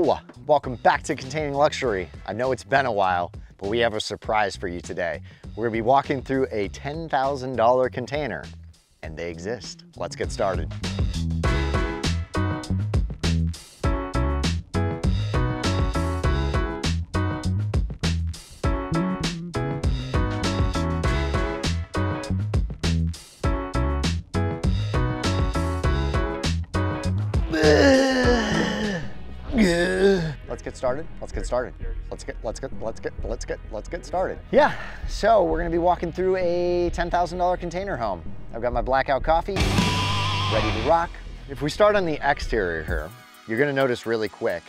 Hello, welcome back to Containing Luxury. I know it's been a while, but we have a surprise for you today. We're gonna be walking through a $10,000 container, and they exist. Let's get started. Let's get started. Let's get started. Let's get started. Yeah, so we're gonna be walking through a $10,000 container home. I've got my blackout coffee, ready to rock. If we start on the exterior here, you're gonna notice really quick,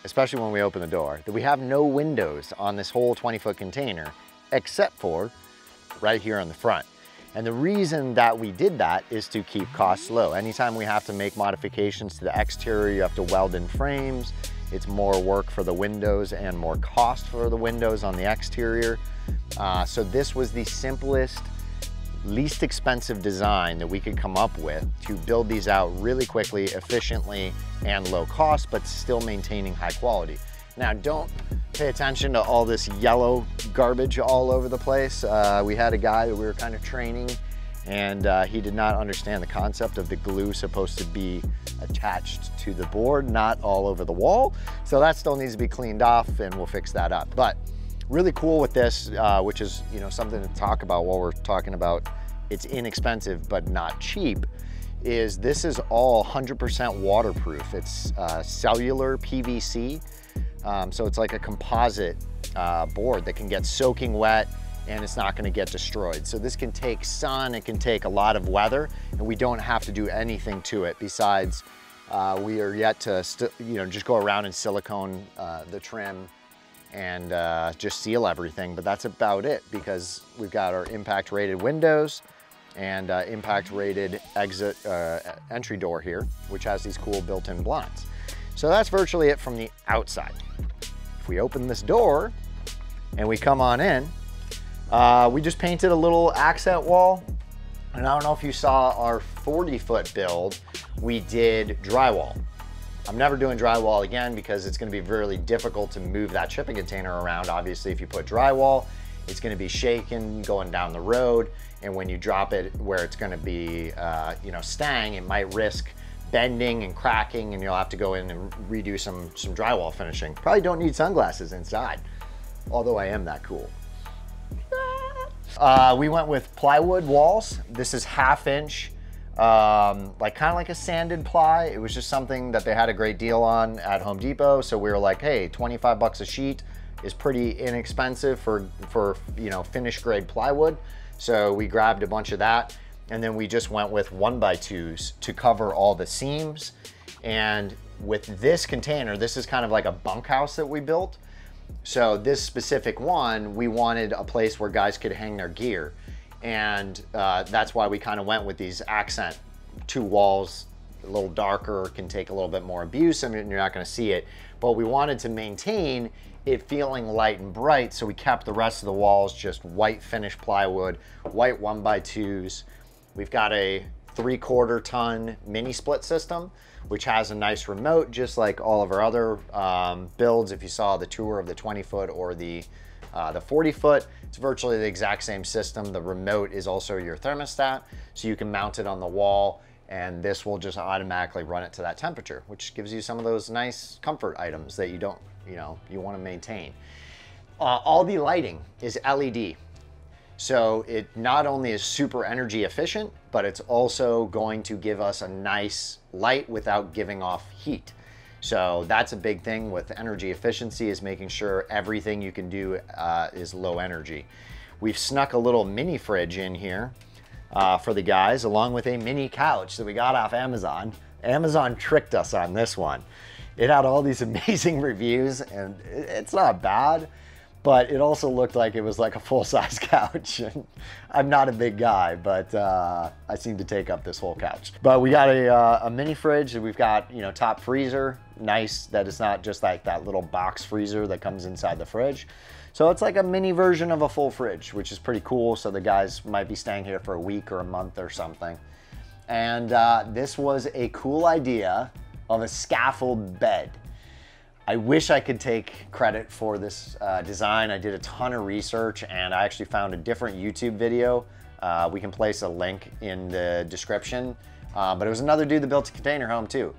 especially when we open the door, that we have no windows on this whole 20-foot container, except for right here on the front. And the reason that we did that is to keep costs low. Anytime we have to make modifications to the exterior, you have to weld in frames. It's more work for the windows and more cost for the windows on the exterior. So this was the simplest, least expensive design that we could come up with to build these out really quickly, efficiently, and low cost, but still maintaining high quality. Now, don't pay attention to all this yellow garbage all over the place. We had a guy that we were kind of training, and he did not understand the concept of the glue supposed to be attached to the board, not all over the wall. So that still needs to be cleaned off, and we'll fix that up. But really cool with this, which is something to talk about while we're talking about it's inexpensive but not cheap, is this is all 100% waterproof. It's cellular PVC. So it's like a composite board that can get soaking wet and it's not gonna get destroyed. So this can take sun, it can take a lot of weather, and we don't have to do anything to it besides we are yet to just go around and silicone the trim and just seal everything, but that's about it because we've got our impact rated windows and impact rated exit entry door here, which has these cool built-in blinds. So that's virtually it from the outside. If we open this door and we come on in, we just painted a little accent wall. And I don't know if you saw our 40-foot build, we did drywall. I'm never doing drywall again because it's gonna be really difficult to move that shipping container around. Obviously, if you put drywall, it's gonna be shaking going down the road. And when you drop it where it's gonna be staying, it might risk bending and cracking, and you'll have to go in and redo some drywall finishing. Probably don't need sunglasses inside, although I am that cool. We went with plywood walls. This is 1/2 inch, kind of like a sanded ply. It was just something that they had a great deal on at Home Depot. So we were like, hey, 25 bucks a sheet is pretty inexpensive for finished grade plywood. So we grabbed a bunch of that. And then we just went with 1x2s to cover all the seams. And with this container, this is kind of like a bunkhouse that we built. So this specific one, we wanted a place where guys could hang their gear. And that's why we kind of went with these accent 2 walls, a little darker, can take a little bit more abuse. I mean, you're not gonna see it, but we wanted to maintain it feeling light and bright. So we kept the rest of the walls just white finished plywood, white 1x2s. We've got a 3/4 ton mini split system, which has a nice remote, just like all of our other builds. If you saw the tour of the 20-foot or the 40-foot, it's virtually the exact same system. The remote is also your thermostat, so you can mount it on the wall, and this will just automatically run it to that temperature, which gives you some of those nice comfort items that you don't, you want to maintain. All the lighting is LED. So it not only is super energy efficient, but it's also going to give us a nice light without giving off heat. So that's a big thing with energy efficiency, is making sure everything you can do is low energy. We've snuck a little mini fridge in here for the guys, along with a mini couch that we got off Amazon. Amazon tricked us on this one. It had all these amazing reviews, and it's not bad, but it also looked like it was like a full-size couch. And I'm not a big guy, but I seem to take up this whole couch. But we got a mini fridge, and we've got top freezer. Nice that it's not just like that little box freezer that comes inside the fridge. So it's like a mini version of a full fridge, which is pretty cool. So the guys might be staying here for a week or a month or something. And this was a cool idea of a scaffold bed. I wish I could take credit for this design. I did a ton of research and I actually found a different YouTube video. We can place a link in the description. But it was another dude that built a container home too.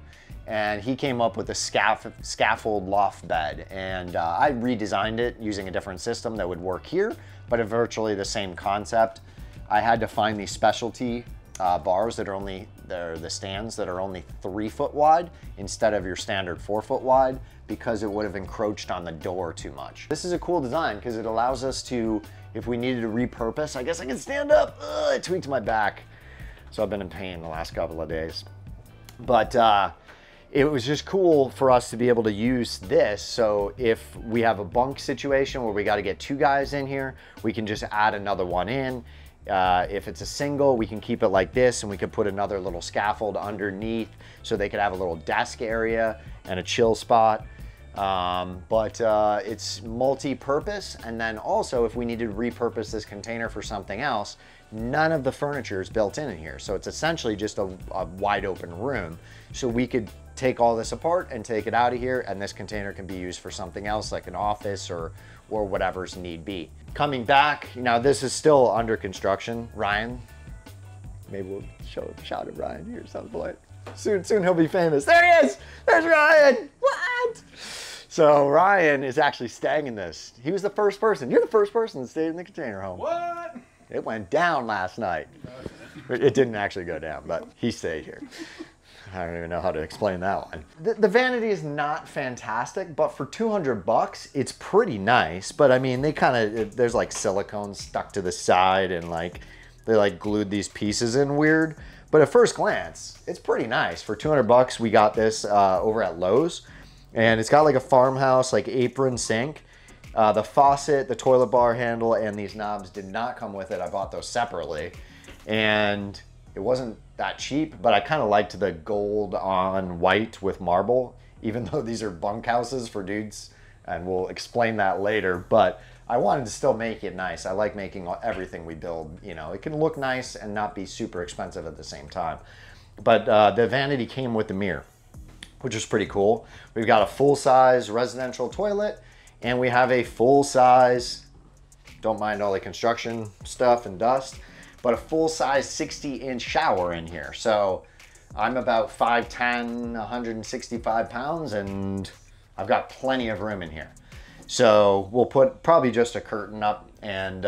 And he came up with a scaffold loft bed. And I redesigned it using a different system that would work here, but virtually the same concept. I had to find these specialty bars that are they're the stands that are only 3 foot wide instead of your standard 4 foot wide, because it would have encroached on the door too much. This is a cool design because it allows us to, if we needed to repurpose, I guess I can stand up. I tweaked my back. So I've been in pain the last couple of days. But it was just cool for us to be able to use this. So if we have a bunk situation where we got to get 2 guys in here, we can just add another one in. If it's a single, we can keep it like this and we could put another little scaffold underneath so they could have a little desk area and a chill spot. It's multi-purpose. And then also if we needed to repurpose this container for something else, none of the furniture is built in here. So it's essentially just a wide open room. So we could take all this apart and take it out of here, and this container can be used for something else like an office or whatever's need be. Coming back, now this is still under construction. Ryan, maybe we'll shout at Ryan here at some point. Soon he'll be famous. There he is, there's Ryan, what? So Ryan is actually staying in this. He was the first person, you're the first person that stayed in the container home. What? It went down last night. It didn't actually go down, but he stayed here. I don't even know how to explain that one. The vanity is not fantastic, but for 200 bucks, it's pretty nice. But I mean, there's like silicone stuck to the side and like, they like glued these pieces in weird. But at first glance, it's pretty nice. For 200 bucks, we got this over at Lowe's. And it's got like a farmhouse, like apron sink. The faucet, the toilet bar handle, and these knobs did not come with it. I bought those separately. And it wasn't that cheap, but I kind of liked the gold on white with marble, even though these are bunkhouses for dudes, and we'll explain that later. But I wanted to still make it nice. I like making everything we build, you know, it can look nice and not be super expensive at the same time. But the vanity came with the mirror, which is pretty cool. We've got a full-size residential toilet, and we have a full-size, don't mind all the construction stuff and dust, but a full-size 60-inch shower in here. So I'm about 5'10", 165 pounds, and I've got plenty of room in here. So we'll put probably just a curtain up, and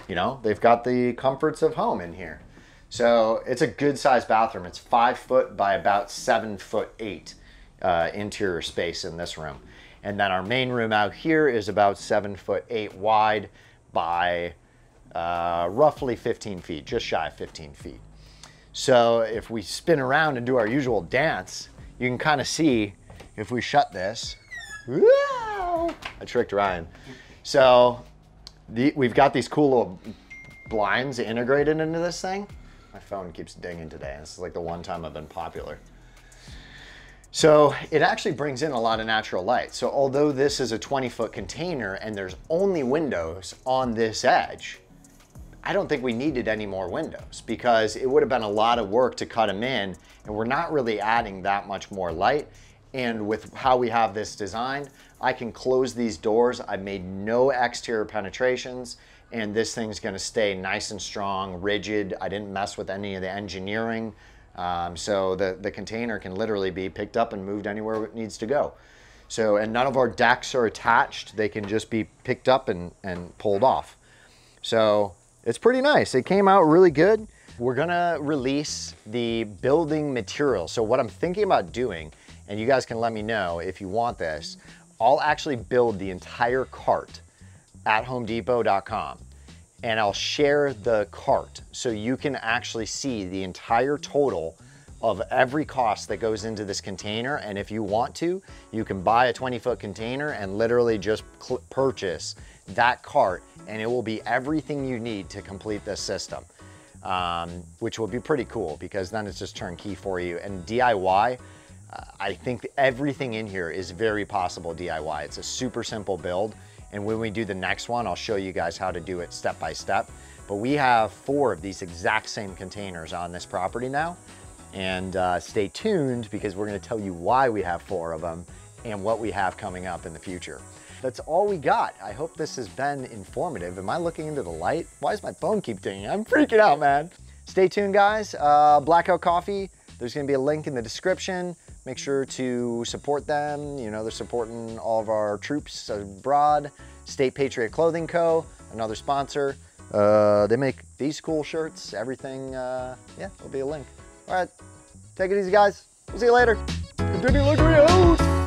you know, they've got the comforts of home in here. So it's a good sized bathroom. It's 5 foot by about 7'8" interior space in this room. And then our main room out here is about 7'8" wide by roughly 15 feet, just shy of 15 feet. So if we spin around and do our usual dance, you can kind of see if we shut this. Whoa! I tricked Ryan. So we've got these cool little blinds integrated into this thing. My phone keeps dinging today. This is like the one time I've been popular. So it actually brings in a lot of natural light. So although this is a 20-foot container and there's only windows on this edge, I don't think we needed any more windows because it would have been a lot of work to cut them in, and we're not really adding that much more light. And with how we have this design, I can close these doors. I've made no exterior penetrations, and this thing's gonna stay nice and strong, rigid. I didn't mess with any of the engineering. So the container can literally be picked up and moved anywhere it needs to go. So, and none of our decks are attached. They can just be picked up and pulled off. So it's pretty nice. It came out really good. We're gonna release the building material. So what I'm thinking about doing, and you guys can let me know if you want this, I'll actually build the entire cart at homedepot.com. And I'll share the cart so you can actually see the entire total of every cost that goes into this container. And if you want to, you can buy a 20-foot container and literally just purchase that cart, and it will be everything you need to complete this system, which will be pretty cool because then it's just turnkey for you. And DIY, I think everything in here is very possible DIY. It's a super simple build. And when we do the next one, I'll show you guys how to do it step by step. But we have 4 of these exact same containers on this property now. And stay tuned because we're gonna tell you why we have 4 of them and what we have coming up in the future. That's all we got. I hope this has been informative. Am I looking into the light? Why does my phone keep dinging? I'm freaking out, man. Stay tuned, guys. Blackout Coffee, there's gonna be a link in the description. Make sure to support them. You know, they're supporting all of our troops abroad. State Patriot Clothing Co., another sponsor. They make these cool shirts, everything. Yeah, there'll be a link. All right, take it easy, guys. We'll see you later. Continue looking out.